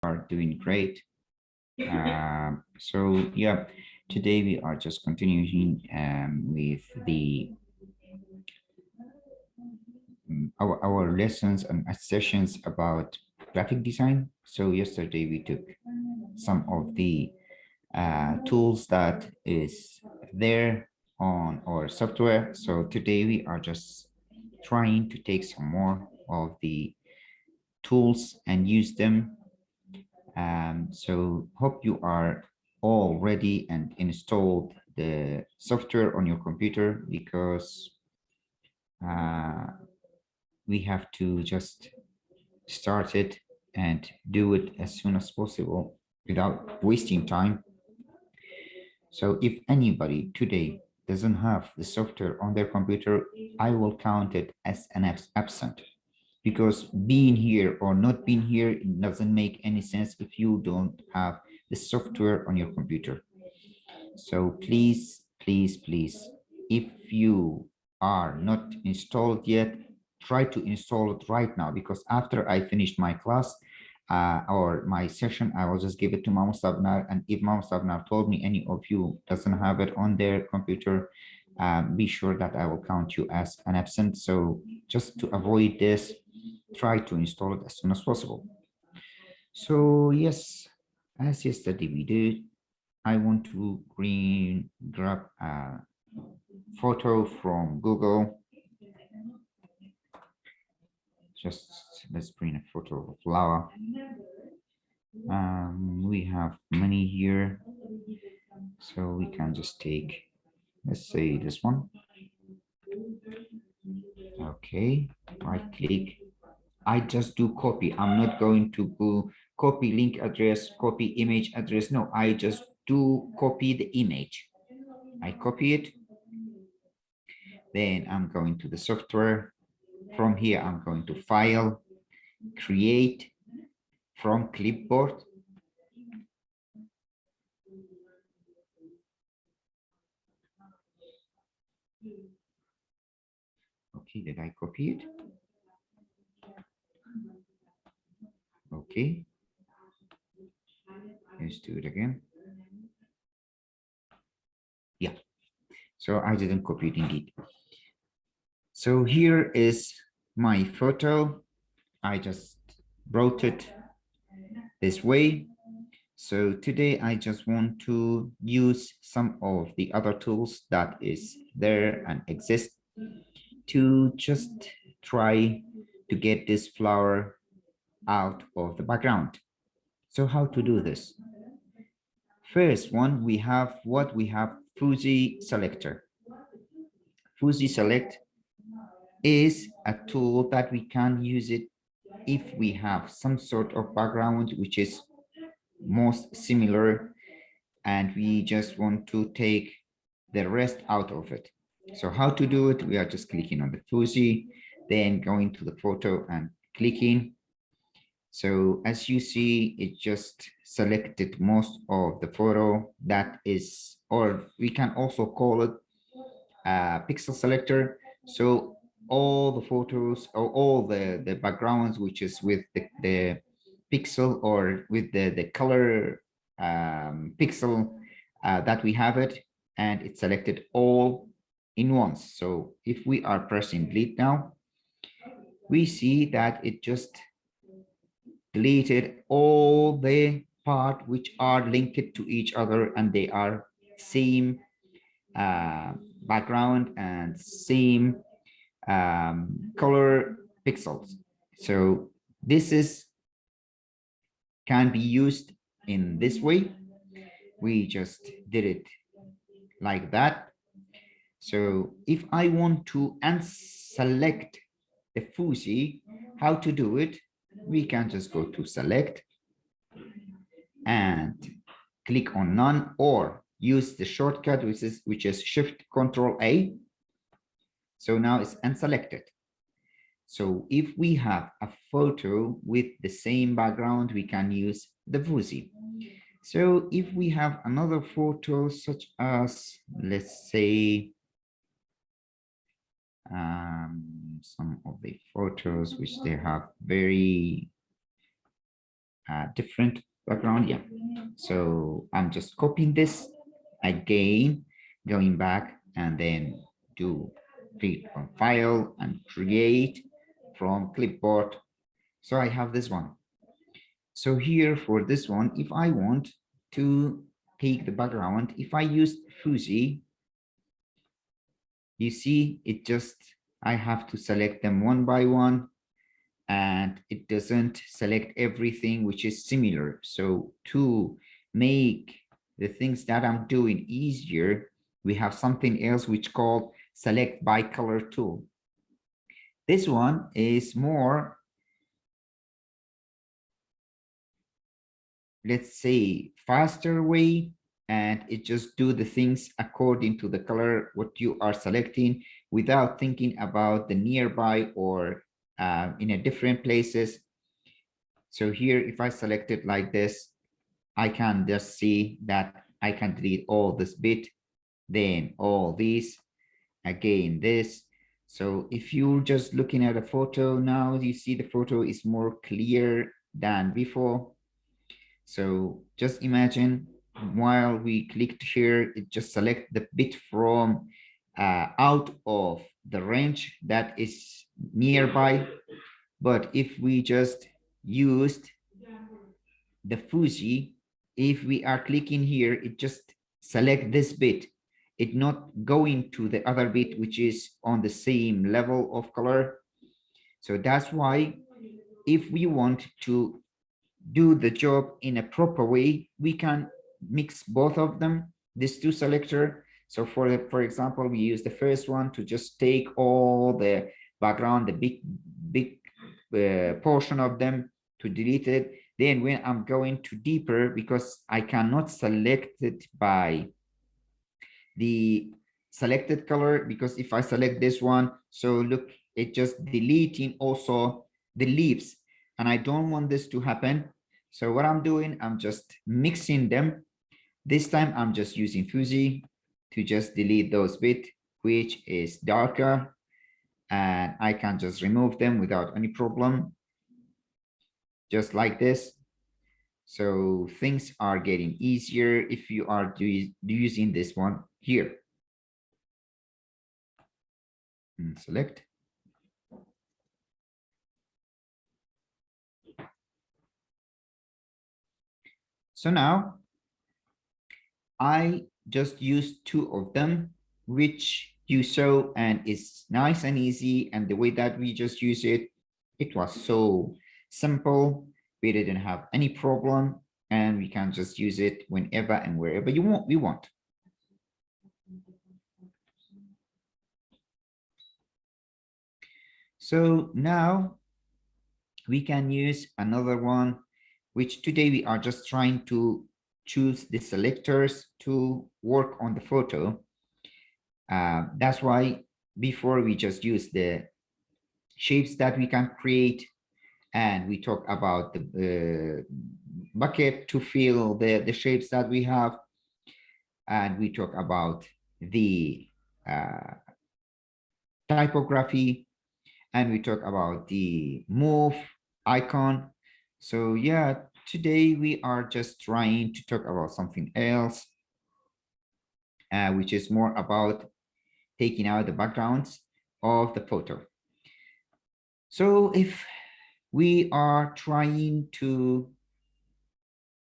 are doing great. So yeah, today we are just continuing with the our lessons and sessions about graphic design. So yesterday we took some of the tools that is there on our software. So today we are just trying to take some more of the tools and use them. So hope you are all ready and installed the software on your computer, because we have to just start it and do it as soon as possible without wasting time. So if anybody today doesn't have the software on their computer, I will count it as an absent, because being here or not being here doesn't make any sense if you don't have the software on your computer. So please, please, please, if you are not installed yet, try to install it right now, because after I finish my class or my session, I will just give it to Mama Sabnar. And if Mama Sabnar told me any of you doesn't have it on their computer, be sure that I will count you as an absent. So just to avoid this, try to install it as soon as possible. So yes, as yesterday we did, I want to grab a photo from Google. Just let's bring a photo of a flower. We have many here, so we can just take, let's say this one. Okay, right click. I just do copy. I'm not going to go copy link address, copy image address. No, I just do copy the image. I copy it. Then I'm going to the software. From here, I'm going to File, Create from Clipboard. Okay, did I copy it? Okay. Let's do it again. Yeah. So I didn't copy it indeed. So here is my photo. I just wrote it this way. So today I just want to use some of the other tools that is there and exist to just try to get this flower out of the background. So how to do this? First one, we have Fuji Selector. Fuji Select is a tool that we can use it if we have some sort of background which is most similar and we just want to take the rest out of it. So how to do it? We are just clicking on the Fuji, then going to the photo and clicking. So as you see, it just selected most of the photo that is, or we can also call it a pixel selector. So all the photos or all the backgrounds, which is with the pixel or with the color pixel that we have it, and it's selected all in once. So if we are pressing delete now, we see that it just deleted all the part which are linked to each other, and they are same background and same color pixels. So this is can be used in this way. We just did it like that. So if I want to unselect the Fuji, how to do it? We can just go to select and click on none, or use the shortcut which is Shift Control A. So now it's unselected. So if we have a photo with the same background, we can use the Fuji. So if we have another photo such as, let's say, some of the photos which they have very a different background. Yeah. So I'm just copying this again, going back and then do click on file and create from clipboard. So I have this one. So here for this one, if I want to take the background, if I use Fuji, you see it just, I have to select them one by one and it doesn't select everything which is similar. So to make the things that I'm doing easier, we have something else which called select by color tool. This one is more, let's say, faster way, and it just do the things according to the color what you are selecting without thinking about the nearby or in a different places. So here, if I select it like this, I can just see that I can delete all this bit, then all these, again this. So if you're just looking at a photo now, you see the photo is more clear than before. So just imagine while we clicked here, it just select the bit from out of the range that is nearby. But if we just used the Fuji, if we are clicking here, it just select this bit. It not going to the other bit, which is on the same level of color. So that's why if we want to do the job in a proper way, we can mix both of them, these two selector. So for example, we use the first one to just take all the background, the big portion of them, to delete it. Then when I'm going to deeper, because I cannot select it by the selected color, because if I select this one, so look, it just deleting also the leaves, and I don't want this to happen. So what I'm doing, I'm just mixing them. This time I'm just using Fuji to just delete those bit which is darker, and I can just remove them without any problem, just like this. So things are getting easier if you are using this one here. And select. So now I just used two of them, which you saw, and it's nice and easy. And the way that we just use it, it was so simple. We didn't have any problem, and we can just use it whenever and wherever we want. So now we can use another one, which today we are just trying to choose the selectors to work on the photo. That's why before we just use the shapes that we can create, and we talk about the bucket to fill the shapes that we have, and we talk about the typography, and we talk about the move icon. So yeah, today we are just trying to talk about something else, which is more about taking out the backgrounds of the photo. So if we are trying to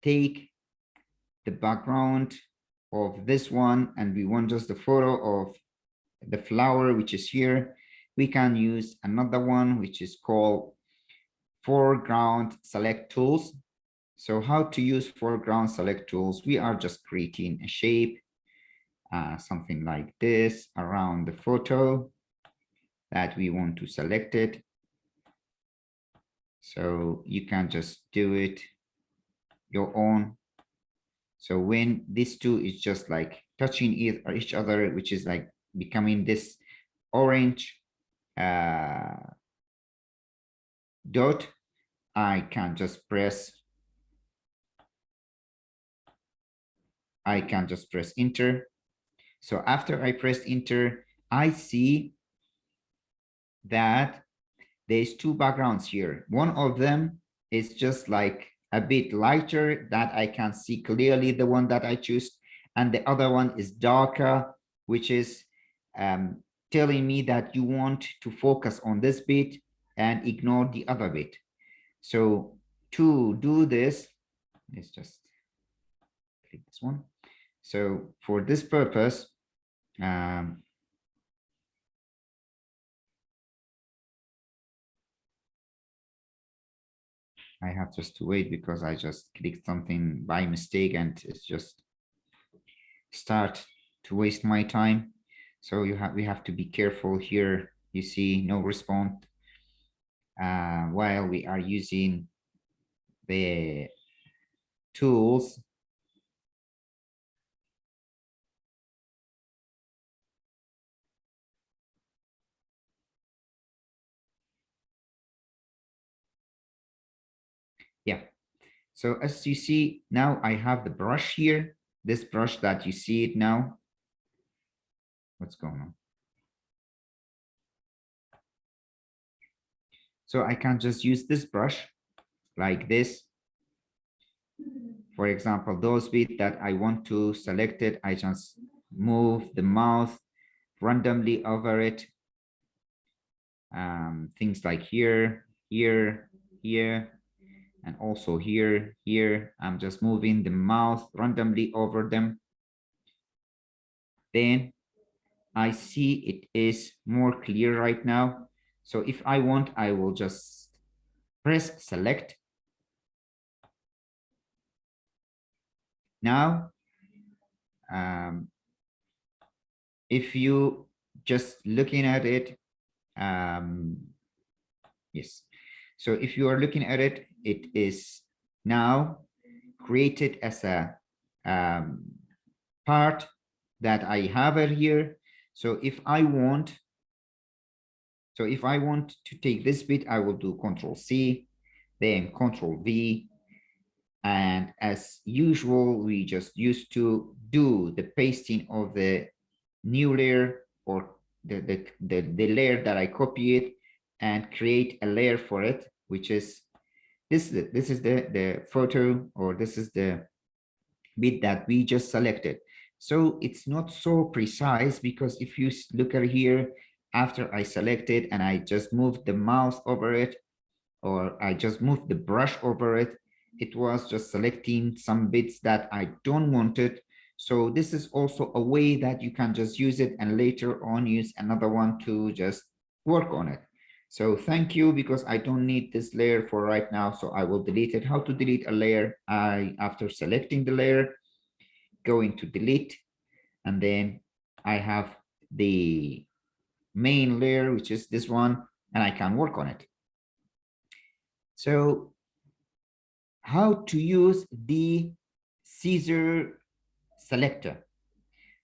take the background of this one and we want just the photo of the flower, which is here, we can use another one, which is called Foreground Select Tools. So how to use Foreground Select Tools? We are just creating a shape, something like this around the photo that we want to select it. So you can just do it your own. So when these two is just like touching each other, which is like becoming this orange dot, I can just press enter. So after I press enter, I see that there's two backgrounds here. One of them is just like a bit lighter that I can see clearly the one that I choose, and the other one is darker, which is telling me that you want to focus on this bit and ignore the other bit. So to do this, let's just click this one. So for this purpose, I have just to wait because I just clicked something by mistake and it's just start to waste my time. So we have to be careful here. You see no response while we are using the tools. Yeah. So as you see now, I have the brush here. This brush that you see it now. What's going on? So I can just use this brush like this. For example, those bits that I want to select it, I just move the mouse randomly over it. Things like here, here, here, and also here, here. I'm just moving the mouse randomly over them. Then I see it is more clear right now. So if I want, I will just press select. Now, if you just looking at it, yes. So if you are looking at it, it is now created as a part that I have it here. So if I want to take this bit, I will do Control C, then Control V. And as usual, we just used to do the pasting of the new layer or the layer that I copied and create a layer for it, which is this is the photo, or this is the bit that we just selected. So it's not so precise because if you look at here, after I selected and I just moved the mouse over it, or I just moved the brush over it, it was just selecting some bits that I don't want it. So this is also a way that you can just use it and later on use another one to just work on it. So thank you, because I don't need this layer for right now, so I will delete it. How to delete a layer? After selecting the layer, going to delete, and then I have the main layer, which is this one, and I can work on it. So how to use the scissor selector?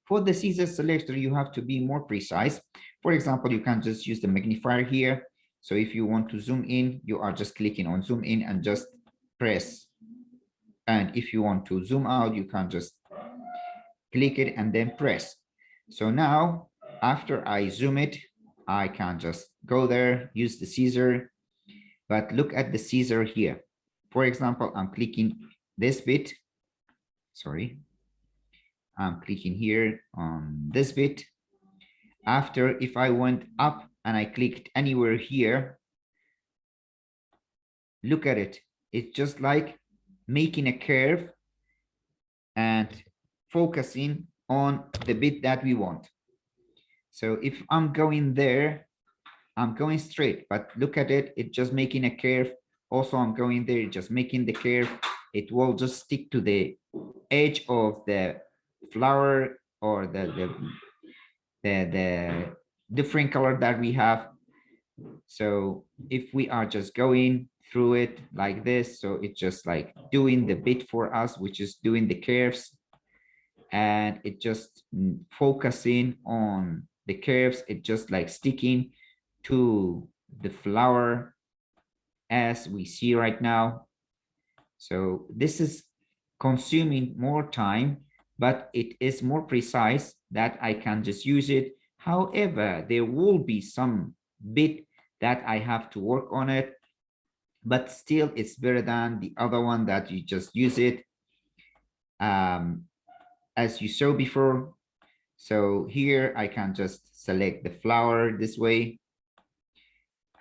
For the scissor selector, you have to be more precise. For example, you can just use the magnifier here. So if you want to zoom in, you are just clicking on zoom in and just press. And if you want to zoom out, you can just click it and then press. So now, after I zoom it, I can just go there, use the scissor, but look at the scissor here. For example, I'm clicking this bit, sorry, I'm clicking here on this bit. After, if I went up and I clicked anywhere here, look at it. It's just like making a curve and focusing on the bit that we want. So if I'm going there, I'm going straight, but look at it, it's just making a curve. Also, I'm going there, just making the curve. It will just stick to the edge of the flower or the different color that we have. So if we are just going through it like this, so it's just like doing the bit for us, which is doing the curves, and it just focusing on the curves. It just like sticking to the flower as we see right now. So this is consuming more time, but it is more precise that I can just use it. However, there will be some bit that I have to work on it, but still it's better than the other one that you just use it as you saw before. So here I can just select the flower this way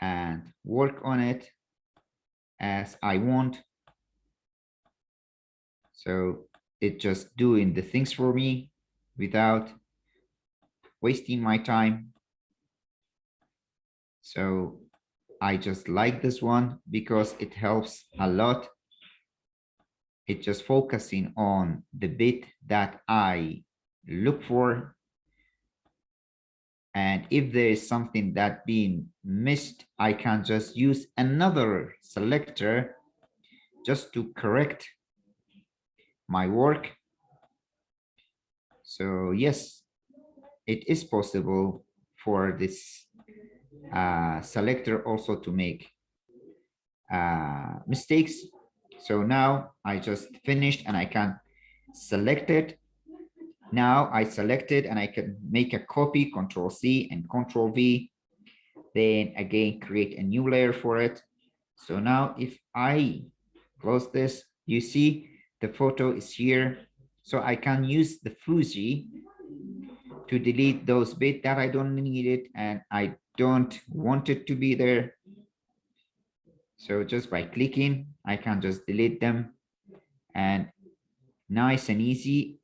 and work on it as I want. So it just doing the things for me without wasting my time. So I just like this one because it helps a lot. It's just focusing on the bit that I look for. And if there is something that being missed, I can just use another selector just to correct my work. So yes, it is possible for this selector also to make mistakes. So now I just finished and I can select it. Now I select it and I can make a copy, Control C and Control V. Then again, create a new layer for it. So now if I close this, you see the photo is here. So I can use the Fuji to delete those bits that I don't need it and I don't want it to be there. So just by clicking, I can just delete them and nice and easy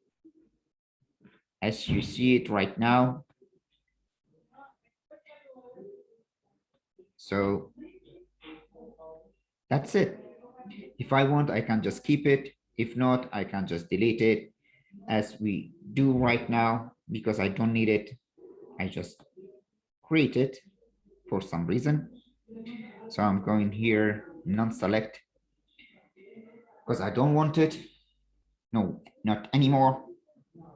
as you see it right now. So that's it. If I want, I can just keep it. If not, I can just delete it as we do right now because I don't need it. I just create it for some reason. So I'm going here, non-select, because I don't want it. No, not anymore.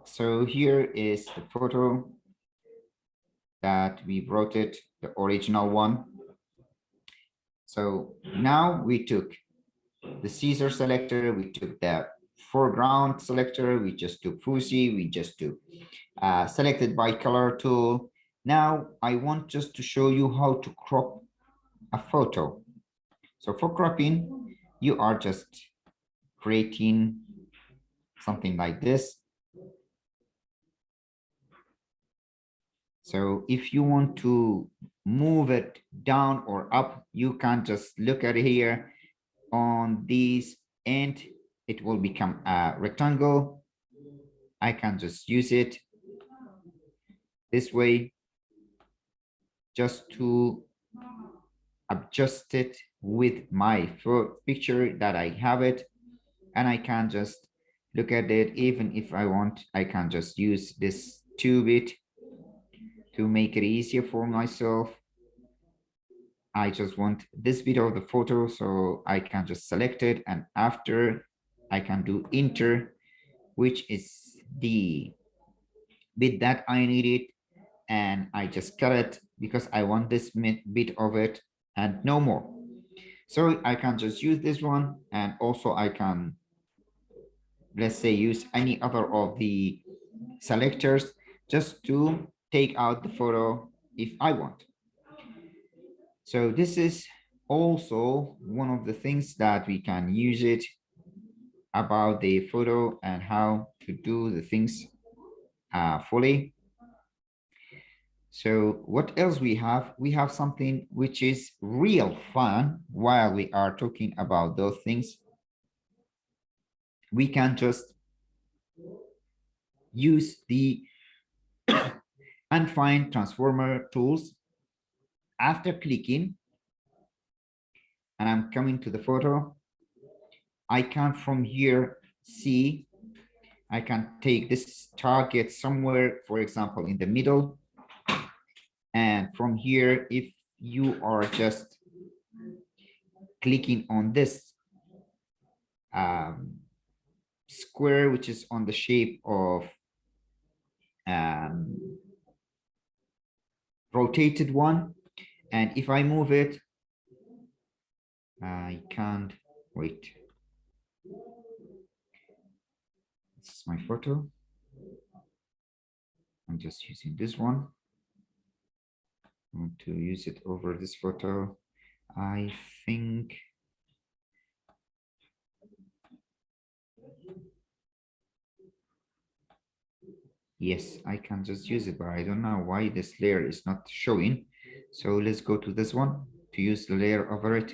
So here is the photo that we wrote it, the original one. So now we took the Caesar selector, we took the foreground selector, we just took Fuji, we just took selected by color tool. Now I want just to show you how to crop a photo. So for cropping, you are just creating something like this. So if you want to move it down or up, you can just look at it here on these and it will become a rectangle. I can just use it this way just to adjust it with my picture that I have it. And I can just look at it. Even if I want, I can just use this 2-bit to make it easier for myself. I just want this bit of the photo, so I can just select it. And after I can do enter, which is the bit that I needed. And I just cut it because I want this bit of it and no more. So I can just use this one. And also I can, let's say, use any other of the selectors just to take out the photo if I want. So this is also one of the things that we can use it about the photo and how to do the things fully. So what else we have? We have something which is real fun while we are talking about those things. We can just use the unfind transformer tools after clicking, and I'm coming to the photo. I can from here see, I can take this target somewhere, for example, in the middle. And from here, if you are just clicking on this square, which is on the shape of rotated one, and if I move it, I can't wait. This is my photo. I'm just using this one. I want to use it over this photo. I think Yes, I can just use it, but I don't know why this layer is not showing. So let's go to this one to use the layer over it.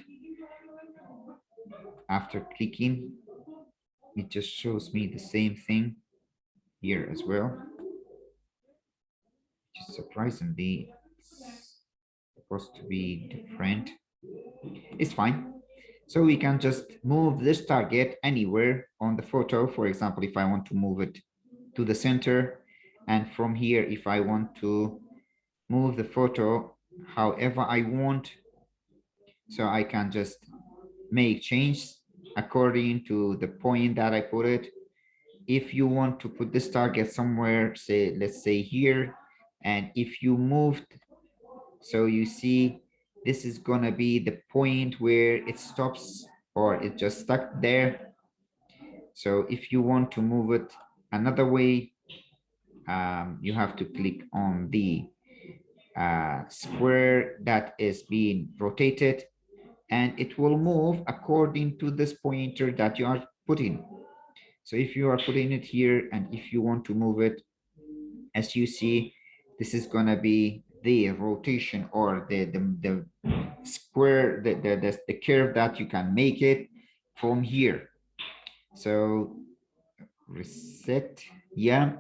After clicking, it just shows me the same thing here as well. Just surprisingly, it's supposed to be different. It's fine. So we can just move this target anywhere on the photo. For example, if I want to move it to the center, and from here, if I want to move the photo however I want, so I can just make change according to the point that I put it. If you want to put this target somewhere, say, let's say here, and if you moved, so you see, this is gonna be the point where it stops or it just stuck there. So if you want to move it another way, you have to click on the square that is being rotated, and it will move according to this pointer that you are putting. So if you are putting it here, and if you want to move it, as you see, this is going to be the rotation or the square, the curve that you can make it from here. So reset, yeah.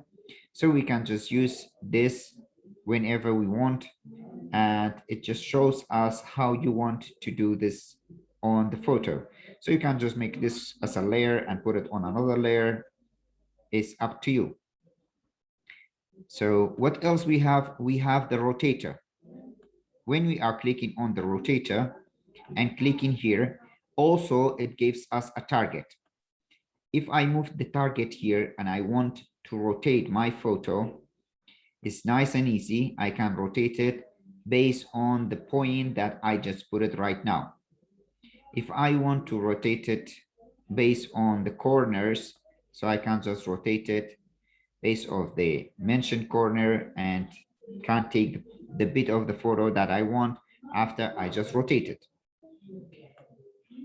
So we can just use this whenever we want, and it just shows us how you want to do this on the photo. So you can just make this as a layer and put it on another layer. It's up to you. So what else we have? We have the rotator. When we are clicking on the rotator and clicking here, also it gives us a target. If I move the target here and I want to rotate my photo, it's nice and easy. I can rotate it based on the point that I just put it right now. If I want to rotate it based on the corners, so I can just rotate it based of the mentioned corner and can take the bit of the photo that I want after I just rotate it.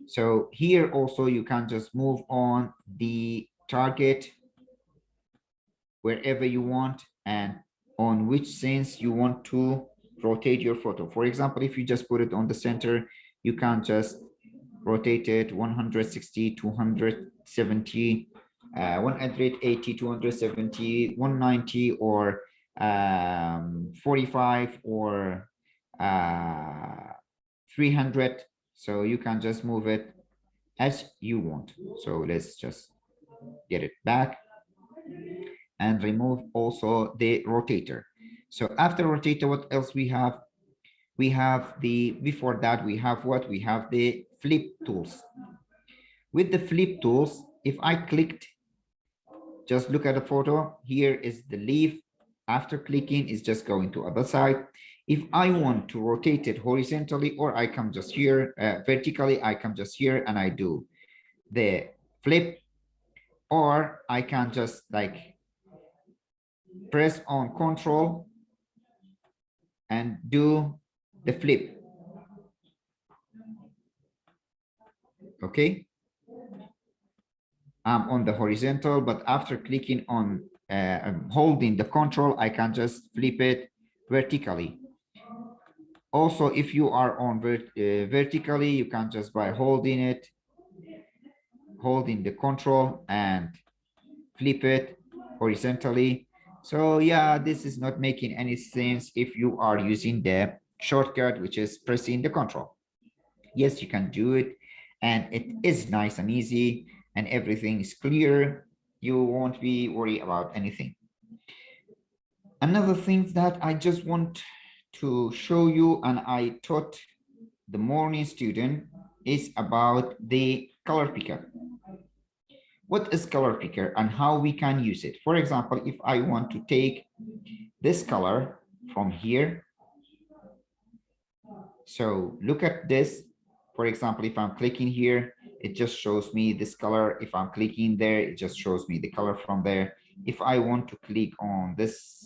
So here also you can just move on the target wherever you want and on which sense you want to rotate your photo. For example, if you just put it on the center, you can just rotate it 160, 270, 180, 270, 190, or 45, or 300. So you can just move it as you want. So let's just get it back and remove also the rotator. So after rotator, what else we have? We have the, before that, we have what? We have the flip tools. With the flip tools, if I clicked, just look at the photo, here is the leaf. After clicking, it's just going to other side. If I want to rotate it horizontally, or I come just here, vertically, I come just here and I do the flip, or I can just like press on control and do the flip. Okay. I'm on the horizontal, but after clicking on holding the control, I can just flip it vertically. Also, if you are on vertically, you can just by holding it, holding the control and flip it horizontally. So yeah, this is not making any sense if you are using the shortcut, which is pressing the control. Yes, you can do it, and it is nice and easy, and everything is clear. You won't be worried about anything. Another thing that I just want to show you, and I taught the morning student, is about the color picker. What is color picker and how we can use it? For example, if I want to take this color from here, so look at this. For example, if I'm clicking here, it just shows me this color. If I'm clicking there, it just shows me the color from there. If I want to click on this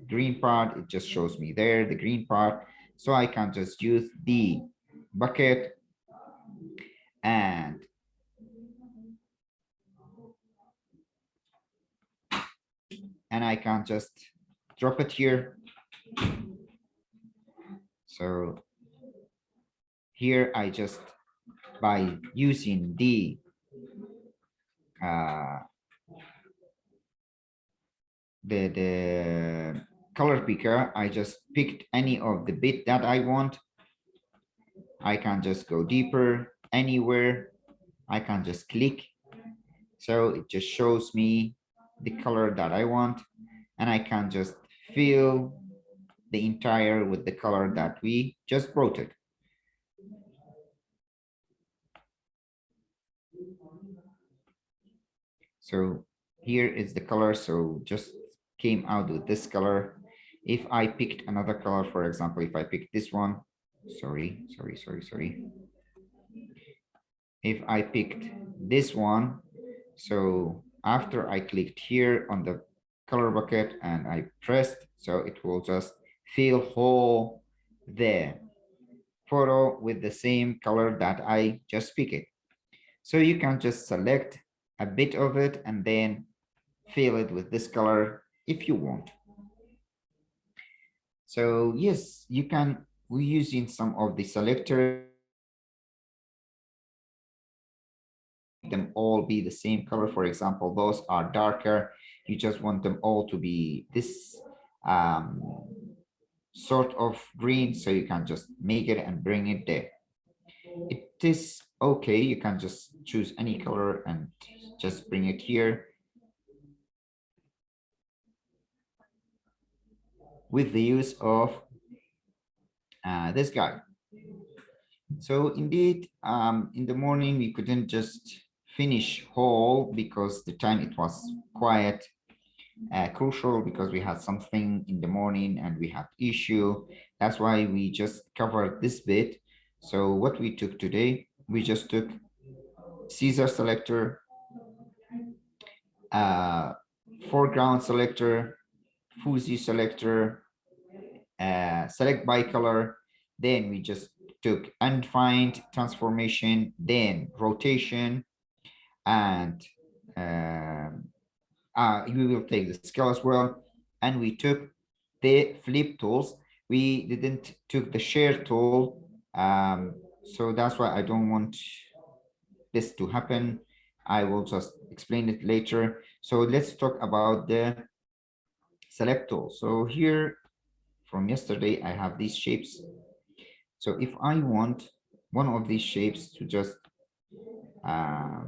green part, it just shows me there, the green part. So I can just use the bucket and and I can just drop it here. So here I just, by using uh, the color picker, I just picked any of the bit that I want. I can just go deeper anywhere. I can just click. So it just shows me the color that I want, and I can just fill the entire with the color that we just brought it. So here is the color. So just came out with this color. If I picked another color, for example, if I picked this one, sorry. If I picked this one, so after I clicked here on the color bucket and I pressed, so it will just fill whole the photo with the same color that I just picked. So you can just select a bit of it and then fill it with this color if you want. So yes, you can, we're using some of the selectors, them all be the same color. For example, those are darker. You just want them all to be this sort of green, so you can just make it and bring it there. It is okay. You can just choose any color and just bring it here with the use of this guy. So indeed, in the morning, we couldn't just finish whole because the time it was quite crucial, because we had something in the morning and we had issue. That's why we just covered this bit. So what we took today, we just took Caesar selector, uh, foreground selector, Fuji selector, select by color. Then we just took undefined transformation, then rotation, and we will take the scale as well. And we took the flip tools. We didn't took the share tool. So that's why I don't want this to happen. I will just explain it later. So let's talk about the select tool. So here from yesterday, I have these shapes. So if I want one of these shapes to just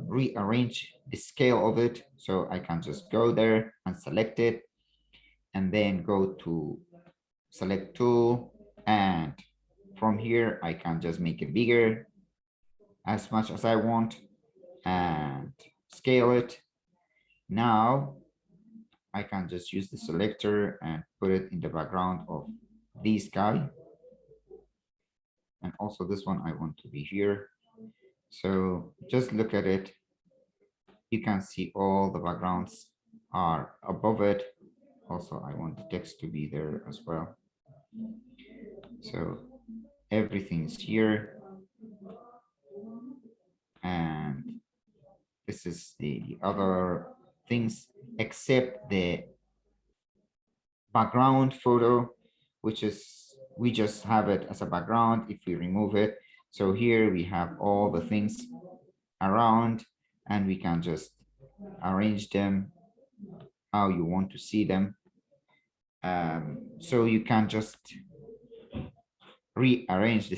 rearrange the scale of it, so I can just go there and select it, and then go to select tool, and from here I can just make it bigger as much as I want and scale it. Now I can just use the selector and put it in the background of this guy, and also this one I want to be here. So just look at it. You can see all the backgrounds are above it. Also, I want the text to be there as well. So everything is here. And this is the other things, except the background photo, which is, we just have it as a background if we remove it. So here we have all the things around, and we can just arrange them how you want to see them. So you can just rearrange the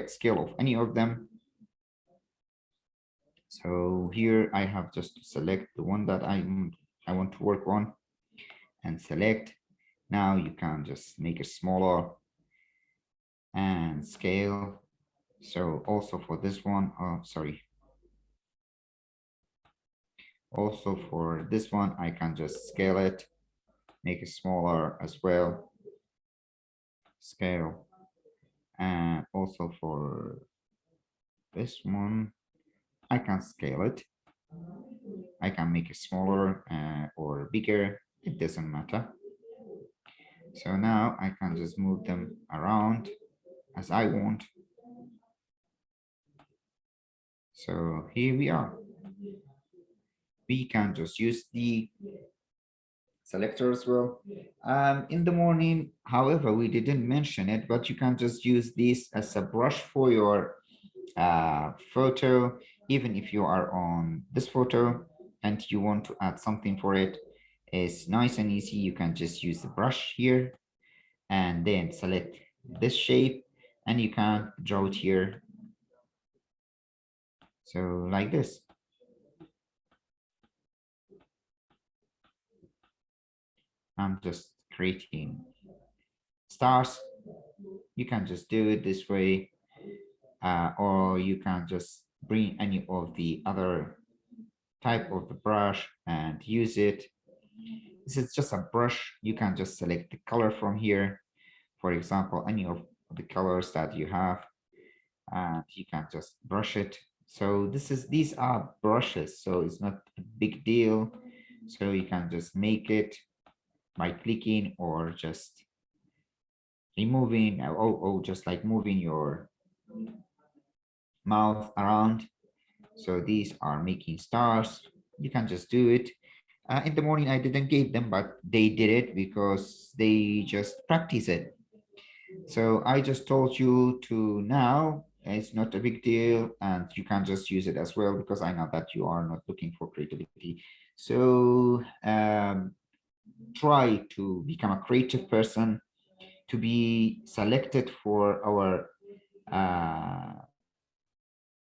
scale of any of them. So here I have just to select the one that I want to work on and select. Now you can just make it smaller and scale. So also for this one, oh, sorry. Also for this one, I can just scale it, make it smaller as well, scale. And also for this one, I can scale it. I can make it smaller or bigger, it doesn't matter. So now I can just move them around as I want. So here we are. We can just use the selector as well. In the morning, however, we didn't mention it, but you can just use this as a brush for your photo. Even if you are on this photo and you want to add something for it, it's nice and easy. You can just use the brush here and then select this shape and you can draw it here. So like this. I'm just creating stars. You can just do it this way, or you can just bring any of the other type of the brush and use it. This is just a brush. You can just select the color from here. For example, any of the colors that you have, and you can just brush it. So these are brushes, so it's not a big deal. So you can just make it by clicking or just removing or just like moving your mouth around. So these are making stars. You can just do it. In the morning, I didn't give them, but they did it because they just practice it. So I just told you to now, it's not a big deal, and you can just use it as well because I know that you are not looking for creativity. So try to become a creative person to be selected for our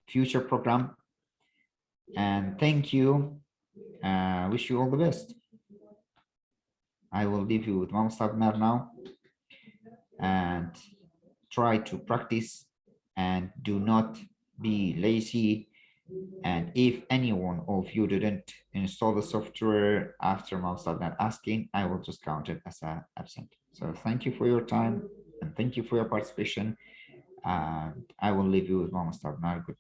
future program. And thank you. Wish you all the best. I will leave you with Mom Sabmer now and try to practice and do not be lazy. And if anyone of you didn't install the software after Mom Sabmer asking, I will just count it as an absent. So thank you for your time and thank you for your participation. And I will leave you with Mom Sabmer. Good.